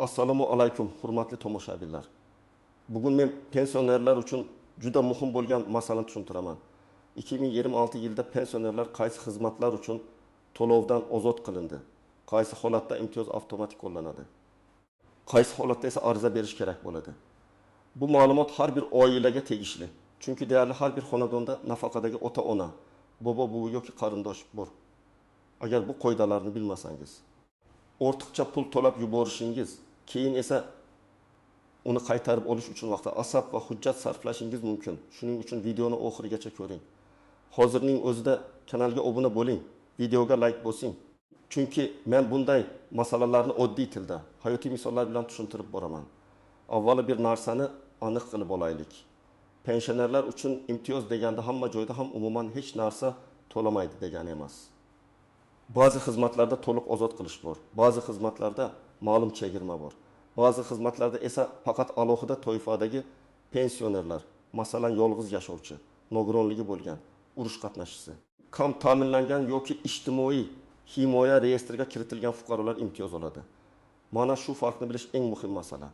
Assalomu alaykum, hurmatli tomoshabinlar. Bugun men pensionerlar uchun juda muhim bo'lgan masalani tushuntiraman. 2026 yilda pensionerlar qaysi xizmatlar uchun to'lovdan ozod qilindi? Qaysi holatda imtiyoz avtomatik qo'llanadi? Qaysi holatda esa ariza berish kerak bo'ladi? Bu ma'lumot har bir oilaga tegishli. Chunki deyarli har bir xonadonda nafaqadagi ota-ona, bobo-buvi yoki qarindosh bor. Agar bu qoidalarni bilmasangiz, ortiqcha pul to'lab yuborishingiz, keyin esa uni qaytarib olish uchun vaqtda asab va hujjat sarflashingiz mumkin. Shuning uchun videoni oxirigacha ko'ring. Hozirning o'zida kanalga obuna bo'ling, videoga like bosing. Chunki men bunday masalalarni oddiy tilda, hayotiy misollar bilan tushuntirib boraman. Avvalo bir narsani aniq qilib olaylik. Pensionerlar uchun imtiyoz deganda hamma joyda ham umuman hech narsa to'lamaydi degani emas. Ba'zi xizmatlarda to'liq ozod qilish bor. Ba'zi xizmatlarda ma'lum chegirma bor. Ba'zi xizmatlarda esa faqat alohida toifadagi pensionerlar, masalan yolg'iz yashovchi, nogironligi bo'lgan, urush qatnashchisi, kam ta'minlangan yoki ijtimoiy himoya reyestriga kiritilgan fuqarolar imtiyoz oladi. Mana shu farqni bilish eng muhim masala.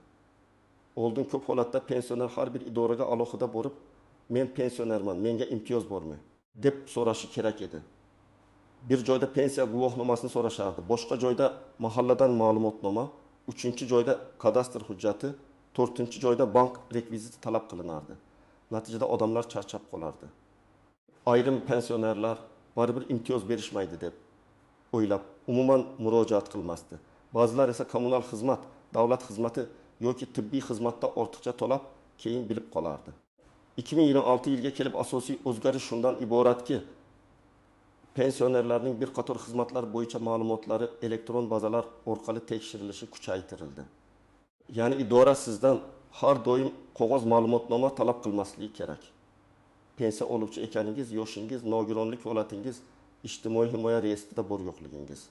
Oldin ko'p holatda pensioner har bir idoraga alohida borib, men pensionerman, menga imtiyoz bormi deb so'rashi kerak edi. Bir joyda pensiya guvohnomasini so'rashardi, boshqa joyda mahalladan ma'lumotnoma, uchinchi joyda kadastr hujjati, to'rtinchi joyda bank rekviziti talab qilinardi. Natijada odamlar charchab qolardi. Ayrim pensionerlar baribir imtiyoz berishmaydi deb o'ylab umuman murojaat qilmasdi. Ba'zilar esa kommunal xizmat, davlat xizmati yoki tibbiy xizmatda ortiqcha to'lab keyin bilib qolardi. 2026 yilga kelib asosiy o'zgarish shundan iboratki, pensionerlarning bir qator xizmatlar bo'yicha ma'lumotlari elektron bazalar orqali tekshirilishi kuchaytirildi. Ya'ni idora sizdan har doim qog'oz ma'lumotnoma talab qilmasligi kerak. Pensiya oluvchi ekaningiz, yoshingiz, nogironlik holatingiz, ijtimoiy himoya reyestrida bor yo'qligingiz.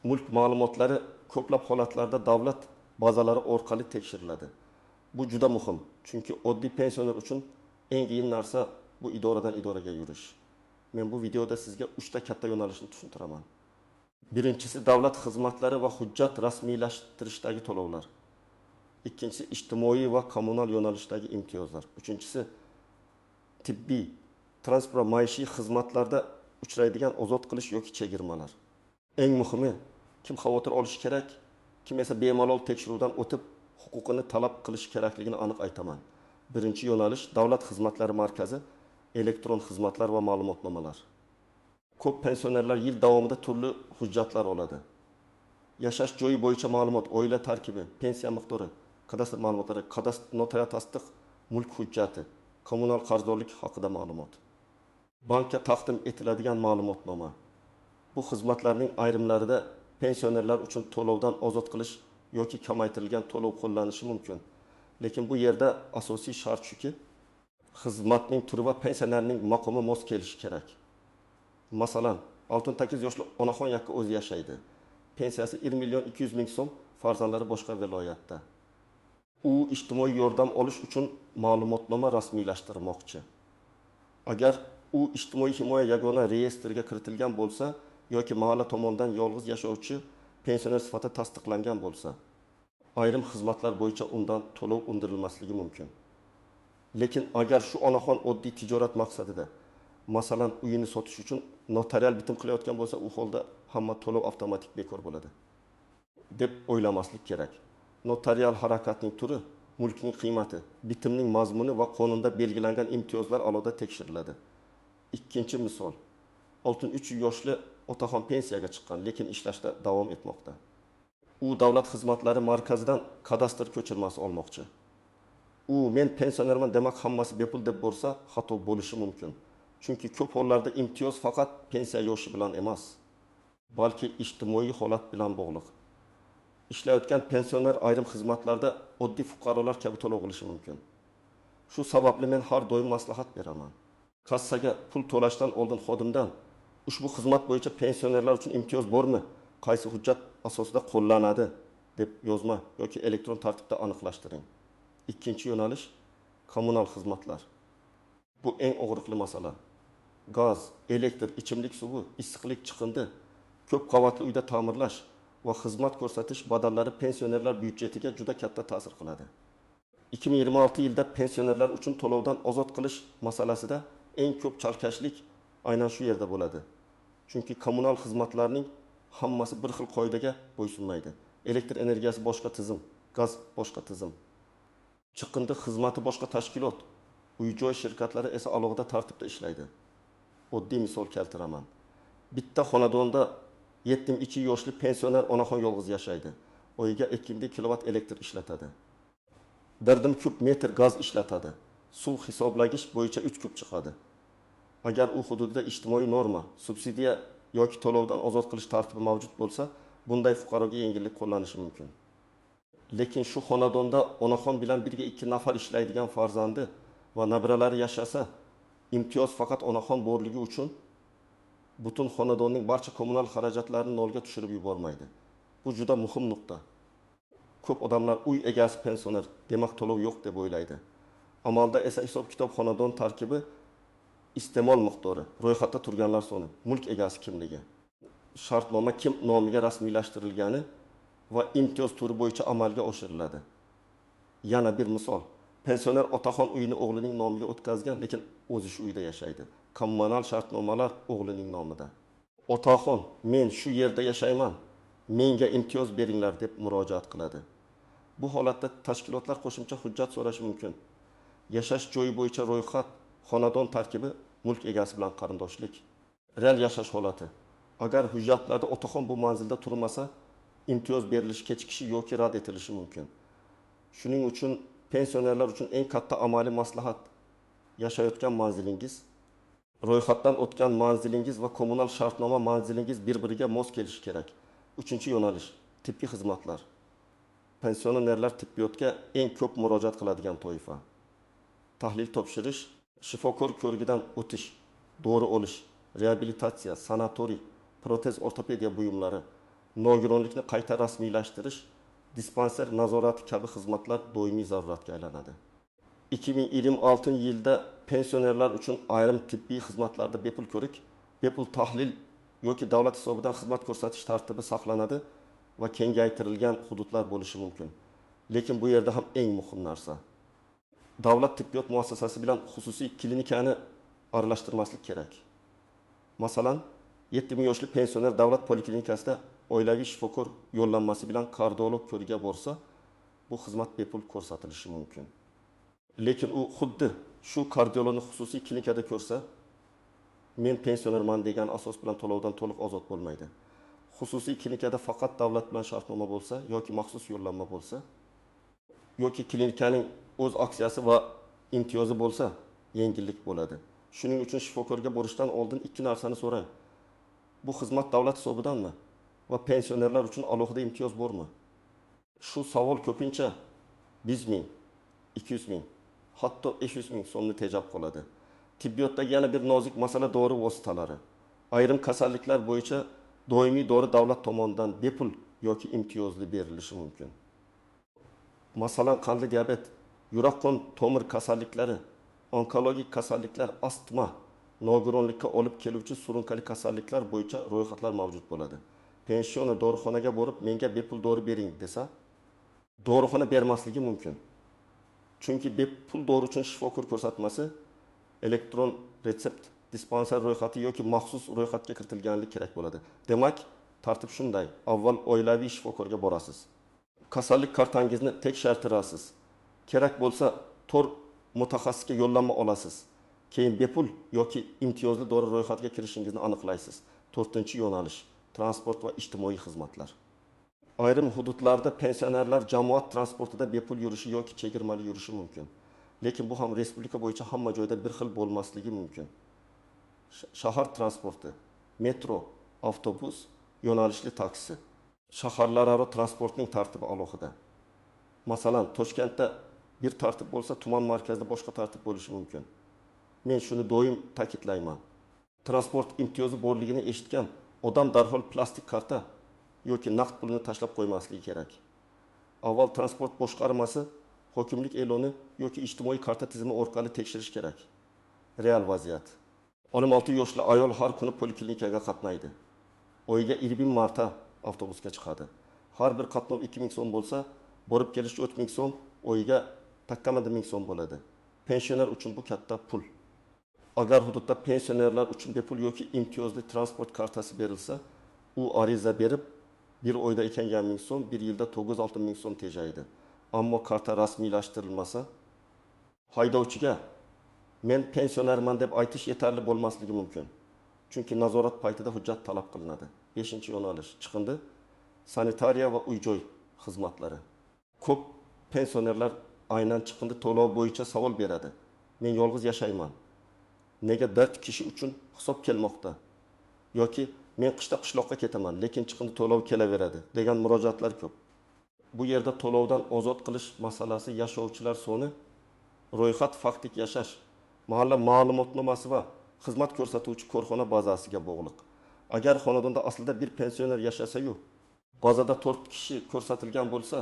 Mulk ma'lumotlari ko'plab holatlarda davlat bazalari orqali tekshiriladi. Bu juda muhim, chunki oddiy pensioner uchun eng qiyin narsa bu idoradan idoraga yurish. Men bu videoda sizga 3 ta katta yo'nalishni tushuntiraman. Birinchisi davlat xizmatlari va hujjat rasmiylashtirishdagi to'lovlar. Ikkinchisi ijtimoiy va kommunal yo'nalishdagi imtiyozlar. Uchinchisi tibbiy, transport va maishiy xizmatlarda uchraydigan ozod qilish yoki chegirmalar. Eng muhimi, kim xavotir olishi kerak, kim esa bemalol tekshiruvdan o'tib huquqini talab qilish kerakligini aniq aytaman. Birinchi yo'nalish davlat xizmatlari markazi, elektron xizmatlar va ma'lumotnomalar. Ko'p pensionerlar yil davomida turli hujjatlar oladi. Yashash joyi bo'yicha ma'lumot, oila tarkibi, pensiya miqdori, kadastr ma'lumotlari, kadastr notarial tasdiq, mulk hujjati, kommunal qarzdorlik haqida ma'lumot. Bankka taqdim etiladigan ma'lumotnoma. Bu xizmatlarning ayrimlarida pensionerlar uchun to'lovdan ozod qilish yoki kamaytirilgan to'lov qo'llanishi mumkin. Lekin bu yerda asosiy shart shuki, xizmatning turi va pensionerning maqomi mos kelishi kerak. Masalan, 68 yoshli onaxon yakka o'zi yashaydi. Pensiyasi 1 million 200 ming so'm, farzandlari boshqa viloyatda. U ijtimoiy yordam olish uchun ma'lumotnoma rasmiylashtirmoqchi. Agar u ijtimoiy himoya yagona reyestriga kiritilgan bo'lsa yoki mahalla tomonidan yolg'iz yashovchi pensioner sifatida tasdiqlangan bo'lsa, ayrim xizmatlar bo'yicha undan to'lov undirilmasligi mumkin. Lekin agar shu onaxon oddiy tijorat maqsadida, masalan, uyini sotish uchun notarial bitim qilayotgan bo'lsa, u holda hamma to'lov avtomatik bekor bo'ladi deb o'ylamaslik kerak. Notarial harakatning turi, mulkning qiymati, bitimning mazmuni va qonunda belgilangan imtiyozlar alohida tekshiriladi. Ikkinchi misol, 63 yoshli otaxon pensiyaga chiqqan, lekin ishlashda davom etmoqda. U davlat xizmatlari markazidan kadastr ko'chirmasi olmoqchi. U men pensionerman demak hammasi bepul deb bo'lsa, xato bo'lishi mumkin. Chunki ko'p hollarda imtiyoz faqat pensiya yoshi bilan emas, balki ijtimoiy holat bilan bog'liq. Ishlayotgan pensioner ayrim xizmatlarda oddiy fuqarolar kabi to'lov qilishi mumkin. Shu sababli men har doim maslahat beraman. Kassaga pul to'lashdan oldin xodimdan ushbu xizmat bo'yicha pensionerlar uchun imtiyoz bormi? Qaysi hujjat asosida qo'llanadi deb yozma yoki elektron tartibda aniqlashtiring. Ikkinchi yo'nalish kommunal xizmatlar. Bu eng og'riqli masala. Gaz, elektr, ichimlik suvi, issiqlik chiqindi, ko'p qavatli uyda ta'mirlash, va xizmat ko'rsatish badallari pensionerlar byudjetiga juda katta ta'sir qiladi. 2026 yilda pensionerlar uchun to'lovdan ozod qilish masalasida eng ko'p chalkashlik aynan shu yerda bo'ladi. Chunki kommunal xizmatlarning hammasi bir xil qoidaga bo'ysunmaydi. Elektr energiyasi boshqa tizim, gaz boshqa tizim. Chiqindi xizmati boshqa tashkilot, uy-joy shirkatlari esa alohida tartibda ishlaydi. Oddiy misol keltiraman. Bitta xonadonda 72 yoshli pensioner onaxon yolg'iz yashaydi. Oyiga 2000 kilovat elektr ishlatadi. 1 kub metr gaz ishlatadi. Suv hisoblagich bo'yicha 3 kub chiqadi. Agar u hududda ijtimoiy norma, subsidiya yoki to'lovdan ozod qilish tartibi mavjud bo'lsa, bunday fuqaroga yengillik qo'llanishi mumkin. Lekin shu xonadonda onaxon bilan birga 2 nafar ishlaydigan farzandi va nabiralari yashasa, imtiyoz faqat onaxon borligi uchun butun xonadonning barcha kommunal xarajatlarini nolga tushirib yubormaydi. Bu juda muhim nuqta. Ko'p odamlar uy egasi pensioner, demak to'lov yo'q deb o'ylaydi. Amalda esa hisob-kitob xonadon tarkibi, iste'mol miqdori, ro'yxatda turganlar soni, mulk egasi kimligi, shartnoma kim nomiga rasmiylashtirilgani va imtiyoz turi bo'yicha amalga oshiriladi. Yana bir misol. Pensioner otaxon uyini o'g'lining nomiga o'tkazgan, lekin o'zi shu uyda yashaydi. Kommunal shartnomalar o'g'lining nomida. Otaxon, men shu yerda yashayman, menga imtiyoz beringlar deb murojaat qiladi. Bu holatda tashkilotlar qo'shimcha hujjat so'rashi mumkin. Yashash joyi bo'yicha ro'yxat, xonadon tarkibi, mulk egasi bilan qarindoshlik. Real yashash holati. Agar hujjatlarda otaxon bu manzilda turmasa, imtiyoz berilishi kechikishi yoki rad etilishi mumkin. Shuning uchun pensionerlar uchun eng katta amaliy maslahat yashayotgan manzilingiz, ro'yxatdan o'tgan manzilingiz va kommunal shartnoma manzilingiz bir-biriga mos kelishi kerak. 3-yo'nalish, tibbiy xizmatlar. Pensionerlar tibbiyotga eng ko'p murojaat qiladigan toifa. Tahlil topshirish, shifokor ko'rigidan o'tish, dori olish, reabilitatsiya, sanatoriy, protez ortopediya buyumlari, nogironlikni qayta rasmiylashtirish, dispanser nazorati kabi xizmatlar doimiy zaruratga aylanadi. 2026 yilda pensionerlar uchun ayrim tibbiy xizmatlarda bepul ko'rik, bepul tahlil yoki davlat hisobidan xizmat ko'rsatish tartibi saqlanadi va kengaytirilgan hududlar bo'lishi mumkin. Lekin bu yerda ham eng muhim narsa, davlat tibbiyot muassasasi bilan xususiy klinikani aralashtirmaslik kerak. Masalan, 70 yoshli pensioner davlat poliklinikasida oilaviy shifokor yo'llanmasi bilan kardiolog ko'rigiga borsa, bu xizmat bepul ko'rsatilishi mumkin. Lekin u xuddi shu kardiologni xususiy klinikada ko'rsa, men pensionerman degan asos bilan to'lovdan to'liq ozod bo'lmaydi. Xususiy klinikada faqat davlat bilan shartnoma bo'lsa yoki maxsus yo'llanma bo'lsa, yoki klinikaning o'z aksiyasi va imtiyozi bo'lsa, yengillik bo'ladi. Shuning uchun shifokorga borishdan oldin 2 narsani so'rang. Bu xizmat davlat hisobidanmi va pensionerlar uchun alohida imtiyoz bormi? Shu savol ko'pincha 100 ming, 200 ming, hatto 500 ming so'mni tejab qoladi. Tibbiyotdagi yana bir nozik masala dori vositalari. Ayrim kasalliklar bo'yicha doimiy dori davlat tomonidan bepul yoki imtiyozli berilishi mumkin. Masalan, qandli diabet, yurak-qon tomir kasalliklari, onkologik kasalliklar, astma, nogironlikka olib keluvchi surunkali kasalliklar bo'yicha ro'yxatlar mavjud bo'ladi. Pensioner dorixonaga borib, menga bepul dori bering desa, dorixona bermasligi mumkin. Chunki bepul dori uchun shifokor ko'rsatmasi, elektron retsept, dispanser ro'yxati yoki maxsus ro'yxatga kiritilganligi kerak bo'ladi. Demak, tartib shunday: avval oilaviy shifokorga borasiz. Kasallik kartangizni tekshirtirasiz. Kerak bo'lsa, tor mutaxassisga yo'llanma olasiz. Keyin bepul yoki imtiyozli dori ro'yxatiga kirishingizni aniqlaysiz. 4-yo'nalish, transport va ijtimoiy xizmatlar. Ayrim hududlarda pensionerlar jamoat transportida bepul yurishi yoki chegirmali yurishi mumkin. Lekin bu ham respublika bo'yicha hamma joyda bir xil bo'lmasligi mumkin. Shahar transporti, metro, avtobus, yo'nalishli taksi, shaharlararo transportning tartibi alohida. Masalan, Toshkentda bir tartib bo'lsa, tuman markazida boshqa tartib bo'lishi mumkin. Men shuni doim ta'kidlayman. Transport imtiyozi borligini eshitgan odam darhol plastik karta yoki naqd pulni tashlab qo'ymasligi kerak. Avval transport boshqarmasi hokimlik e'loni yoki ijtimoiy karta tizimi orqali tekshirish kerak. Real vaziyat. 16 yoshli ayol har kuni poliklinikaga qatnaydi. Oyiga 20 marta avtobusga chiqadi. Har bir qatnov 2000 so'm bo'lsa, borib kelish 4000 so'm, oyiga takkamada 1000 so'm bo'ladi. Pensioner uchun bu katta pul. Agar hududda pensionerlar uchun bepul yoki imtiyozli transport kartasi berilsa, u ariza berib, bir oyda 2000 so'm, bir yilda 9-6 ming so'm tejaydi. Ammo karta rasmiylashtirilmasa, haydovchiga men pensionerman deb aytish yetarli bo'lmasligi mumkin. Chunki nazorat paytida hujjat talab qilinadi. 5-yo'nalish chiqindi sanitariya va uy-joy xizmatlari. Ko'p pensionerlar aynan chiqindi to'lov bo'yicha savol beradi. Men yolg'iz yashayman. Nega 4 kishi uchun hisob kelmoqda? Yoki men qishda qishloqqa ketaman, lekin chiqindi to'lov kelaveradi degan murojaatlar ko'p. Bu yerda to'lovdan ozod qilish masalasi yashovchilar soni, ro'yxat faktik yashash, mahalla ma'lumotnomasi va xizmat ko'rsatuvchi korxona bazasiga bog'liq. Agar xonadonda aslida bir pensioner yashasa-yu, bazada 4 kishi ko'rsatilgan bo'lsa,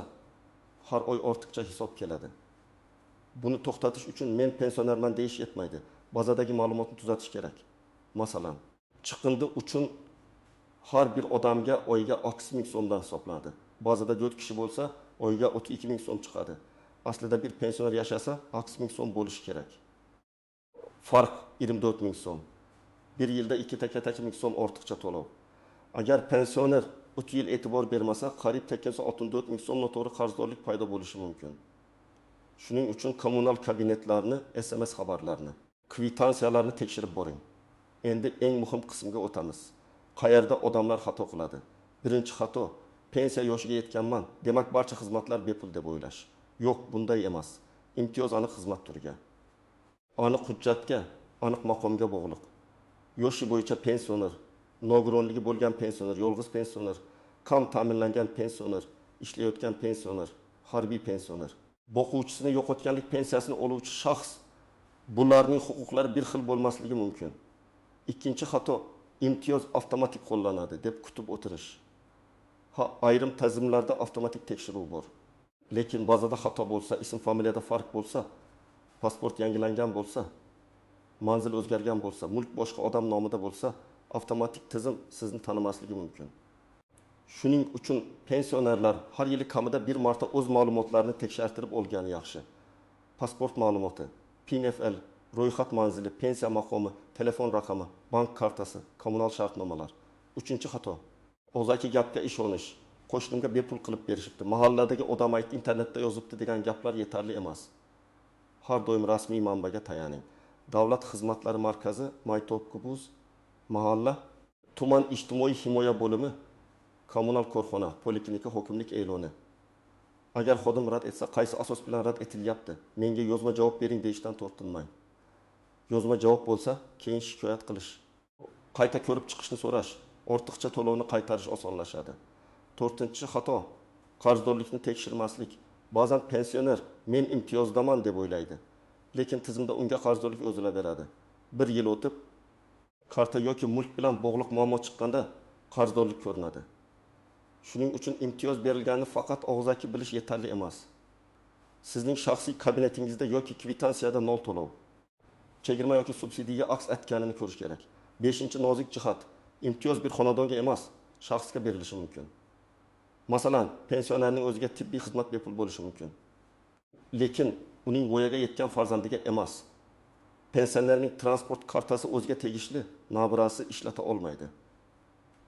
har oy ortiqcha hisob keladi. Buni to'xtatish uchun men pensionerman deyish yetmaydi. Bazadagi ma'lumotni tuzatish kerak. Masalan, chiqindi uchun har bir odamga oyiga 60 ming so'mdan hisoblanadi. Bazada 4 kishi bo'lsa, oyiga 32 ming so'm chiqadi. Aslida bir pensioner yashasa 60 ming so'm bo'lishi kerak. Farq 24 ming so'm. Bir yilda 2 ming so'm ortiqcha to'lov. Agar pensioner 3 yil e'tibor bermasa, qariyb 64 ming so'm noto'g'ri qarzdorlik paydo bo'lishi mumkin. Shuning uchun kommunal kabinetlarni, SMS xabarlarni, kvitansiyalarni tekshirib boring. Endi eng muhim qismga o'tamiz. Qayerda odamlar xato qiladi? Birinchi xato, pensiya yoshiga yetganman, demak barcha xizmatlar bepul deb o'ylash. Yo'q, bunday emas. Imtiyoz aniq xizmat turiga, aniq hujjatga, aniq maqomga bog'liq. Yoshi bo'yicha pensioner, nogironligi bo'lgan pensioner, yolg'iz pensioner, kam ta'minlangan pensioner, ishlayotgan pensioner, harbiy pensioner, boquvchisini yo'qotganlik pensiyasini oluvchi shaxs, bularning huquqlari bir xil bo'lmasligi mumkin. Ikkinchi xato, imtiyoz avtomatik qo'llanadi deb kutib o'tirish. Ayrim tizimlarda avtomatik tekshiruv bor. Lekin bazada xato bo'lsa, ism familiyada farq bo'lsa, pasport yangilangan bo'lsa, manzil o'zgargan bo'lsa, mulk boshqa odam nomida bo'lsa, avtomatik tizim sizni tanimasligi mumkin. Shuning uchun pensionerlar har yili kamida bir marta o'z ma'lumotlarini tekshirtirib olgani yaxshi. Pasport ma'lumoti, PNFL, ro'yxat manzili, pensiya maqomi, telefon raqami, bank kartasi, kommunal shartnomalar. Uchinchi xato, o'zaki gapga ishonish. Qo'shnimga bepul qilib berishibdi, mahalladagi odam aytdi, internetda yozibdi degan gaplar yetarli emas. Har doim rasmiy manbaga tayaning. Davlat xizmatlari markazi, Mayto'qubuz, mahalla, tuman ijtimoiy himoya bo'limi, kommunal korxona, poliklinika, hokimlik e'loni. Agar xodim rad etsa, qaysi asos bilan rad etilyapti? Menga yozma javob bering deyishdan tortinmang. Yozma javob bo'lsa, keyin shikoyat qilish, qayta ko'rib chiqishni so'rash, ortiqcha to'lovni qaytarish osonlashadi. 4-xato, qarzdorlikni tekshirmaslik. Ba'zan pensioner men imtiyozdaman deb o'ylaydi, lekin tizimda unga qarzdorlik o'zilaveradi. Bir yil o'tib, karta yoki mulk bilan bog'liq muammo chiqqanda qarzdorlik ko'rinadi. Shuning uchun imtiyoz berilganini faqat og'zaki bilish yetarli emas. Sizning shaxsiy kabinetingizda yoki kvitansiyada nol to'lov, chegirma yoki subsidiyaga aks etganini ko'rish kerak. 5-nozik jihat, imtiyoz bir xonadonga emas, shaxsga berilishi mumkin. Masalan, pensionerning o'ziga tibbiy xizmat bepul bo'lishi mumkin. Lekin uning voyaga yetgan farzandiga emas. Pensionerning transport kartasi o'ziga tegishli, nabirasi ishlata olmaydi.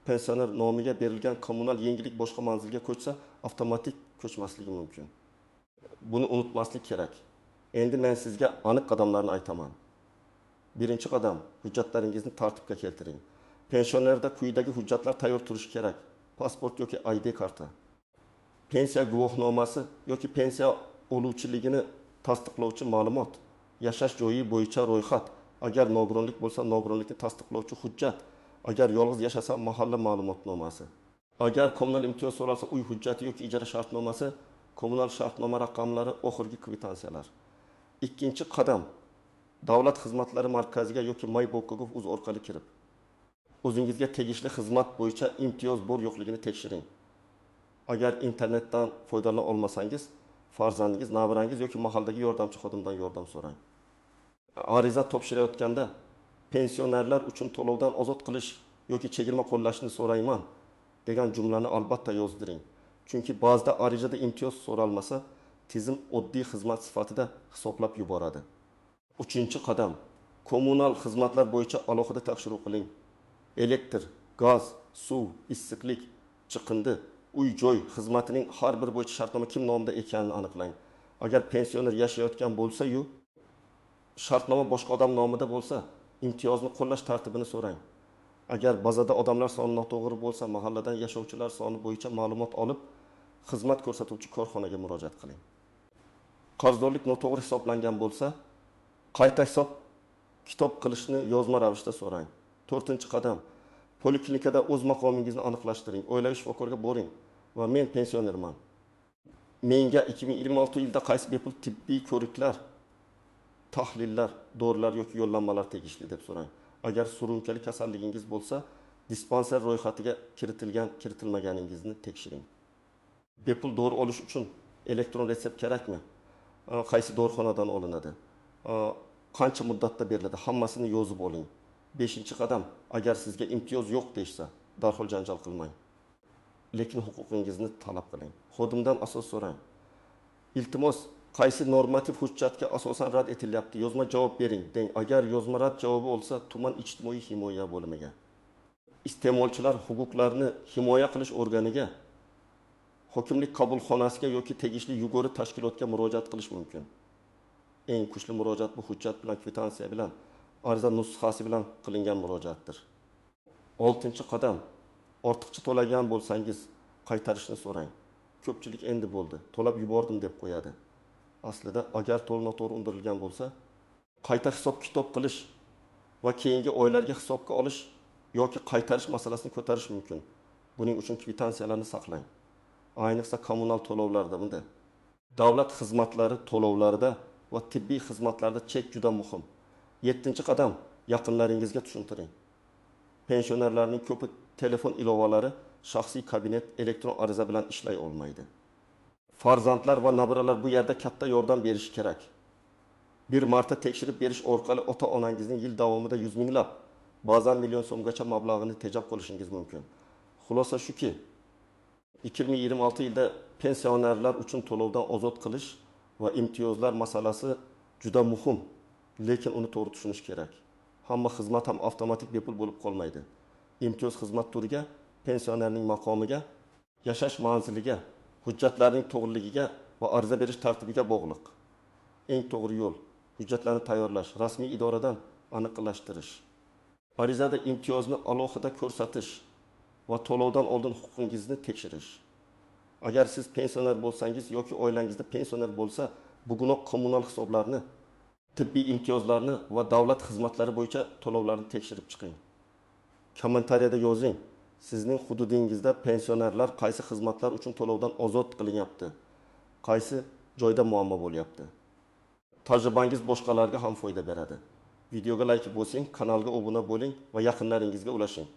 Pensioner nomiga berilgan kommunal yengillik boshqa manzilga ko'chsa, avtomatik ko'chmasligi mumkin. Buni unutmaslik kerak. Endi men sizga aniq qadamlarni aytaman. Birinchi qadam, hujjatlaringizni tartibga keltiring. Pensionerda quyidagi hujjatlar tayyor turishi kerak. Pasport yoki ID karta, pensiya guvohnomasi yoki pensiya oluvchiligini tasdiqlovchi ma'lumot, yashash joyi bo'yicha ro'yxat, agar nogironlik bo'lsa nogironlikni tasdiqlovchi hujjat, agar yolg'iz yashasa mahalla ma'lumotnomasi, agar kommunal imtiyoz so'ralsa uy hujjati yoki ijara shartnomasi, kommunal shartnoma raqamlari, oxirgi kvitansiyalar. Ikkinchi qadam, davlat xizmatlari markaziga yoki Mayto'qubuz orqali kirib, o'zingizga tegishli xizmat bo'yicha imtiyoz bor yo'qligini tekshiring. Agar internetdan foydalana olmasangiz, farzandingiz, nabirangiz yoki mahalladagi yordamchi xodimdan yordam so'rang. Ariza topshirayotganda pensionerlar uchun to'lovdan ozod qilish yoki chegirma qo'llashni so'rayman degan jumlani albatta yozdiring. Chunki ba'zida arizada imtiyoz so'ralmasa, tizim oddiy xizmat sifatida hisoblab yuboradi. 3-qadam. Kommunal xizmatlar bo'yicha alohida tekshiruv qiling. Elektr, gaz, suv, issiqlik, chiqindi, uy-joy xizmatining har bir bo'yicha shartnoma kim nomida ekanini aniqlang. Agar pensioner yashayotgan bo'lsa-yu, shartnoma boshqa odam nomida bo'lsa, imtiyozni qo'llash tartibini so'rang. Agar bazada odamlar soni noto'g'ri bo'lsa, mahalladan yashovchilar soni bo'yicha ma'lumot olib, xizmat ko'rsatuvchi korxonaga murojaat qiling. Qarzdorlik noto'g'ri hisoblangan bo'lsa, qayta hisob kitob qilishni yozma ravishda so'rang. 4-qadam. Poliklinikada o'z maqomingizni aniqlashtiring. Oilaviy shifokorga boring va men pensionerman. Menga 2026 yilda qaysi bepul tibbiy ko'riklar, tahlillar, dorilar yoki yo'llanmalar tegishli deb so'rang. Agar surunkali kasalligingiz bo'lsa, dispanser ro'yxatiga kiritilmaganingizni tekshiring. Bepul dori olish uchun elektron retsept kerakmi? Qaysi dorixonadan olinadi? Qancha muddatda beriladi? Hammasini yozib oling. 5-qadam. Agar sizga imtiyoz yo'q deysa, darhol janjal qilmang. Lekin huquqingizni talab qiling. Xodimdan asos so'rang. Iltimos, qaysi normativ hujjatga asosan rad etilyapti? Yozma javob bering deng. Agar yozma rad javobi bo'lsa, tuman ijtimoiy himoya bo'limiga. Iste'molchilar huquqlarini himoya qilish organiga, hokimlik qabulxonasiga yoki tegishli yug'ori tashkilotga murojaat qilish mumkin. Eng kuchli murojaat bu hujjat bilan, kvitansiya bilan, ariza nusxasi bilan qilingan murojaatdir. 6-qadam. Ortiqcha to'lagan bo'lsangiz, qaytarishni so'rang. Ko'pchilik endi bo'ldi, to'lab yubordim deb qo'yadi. Aslida agar to'g'ri undirilgan bo'lsa, qayta hisob-kitob qilish va keyingi oylarga hisobga olish yoki qaytarish masalasini ko'tarish mumkin. Buning uchun kvitansiyalarni saqlang. Ayniqsa kommunal to'lovlarda bunda. Davlat xizmatlari to'lovlarida va tibbiy xizmatlarda chek juda muhim. 7-qadam. Yaqinlaringizga tushuntiring. Pensionerlarning ko'pi telefon ilovalari, shaxsiy kabinet, elektron ariza bilan ishlay olmaydi. Farzandlar va nabiralar bu yerda katta yordam berishi kerak. Bir marta tekshirib berish orqali ota-onangizning yil davomida 100 minglab, ba'zan million so'mgacha mablag'ini tejab qolishingiz mumkin. Xulosa shuki, 2026 yilda pensionerlar uchun to'lovdan ozod qilish va imtiyozlar masalasi juda muhim, lekin uni to'g'ri tushunish kerak. Hamma xizmat ham avtomatik bepul bo'lib qolmaydi. Imtiyoz xizmat turiga, pensionerning maqomiga, yashash manziliga, hujjatlarning to'g'riligiga va ariza berish tartibiga bog'liq. Eng to'g'ri yo'l hujjatlarni tayyorlash, rasmiy idoradan aniqlashtirish. Arizada imtiyozni alohida ko'rsatish va to'lovdan oldin huquqingizni tekshirish. Agar siz pensioner bo'lsangiz yoki oilangizda pensioner bo'lsa, bugunoq kommunal hisoblarni, tibbiy imtiyozlarni va davlat xizmatlari bo'yicha to'lovlarni tekshirib chiqing. Kommentariyada yozing. Sizning hududingizda pensionerlar qaysi xizmatlar uchun to'lovdan ozod qilinyapti? Qaysi joyda muammo bo'lyapti? Tajribangiz boshqalarga ham foyda beradi. Videoga like bosing, kanalga obuna bo'ling va yaqinlaringizga ulashing.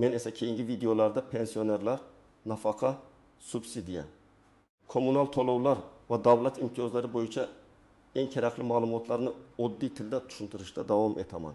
Men esa keyingi videolarda pensionerlar, nafaqa, subsidiya, kommunal to'lovlar va davlat imtiyozlari bo'yicha eng kerakli ma'lumotlarni oddiy tilda tushuntirishda davom etaman.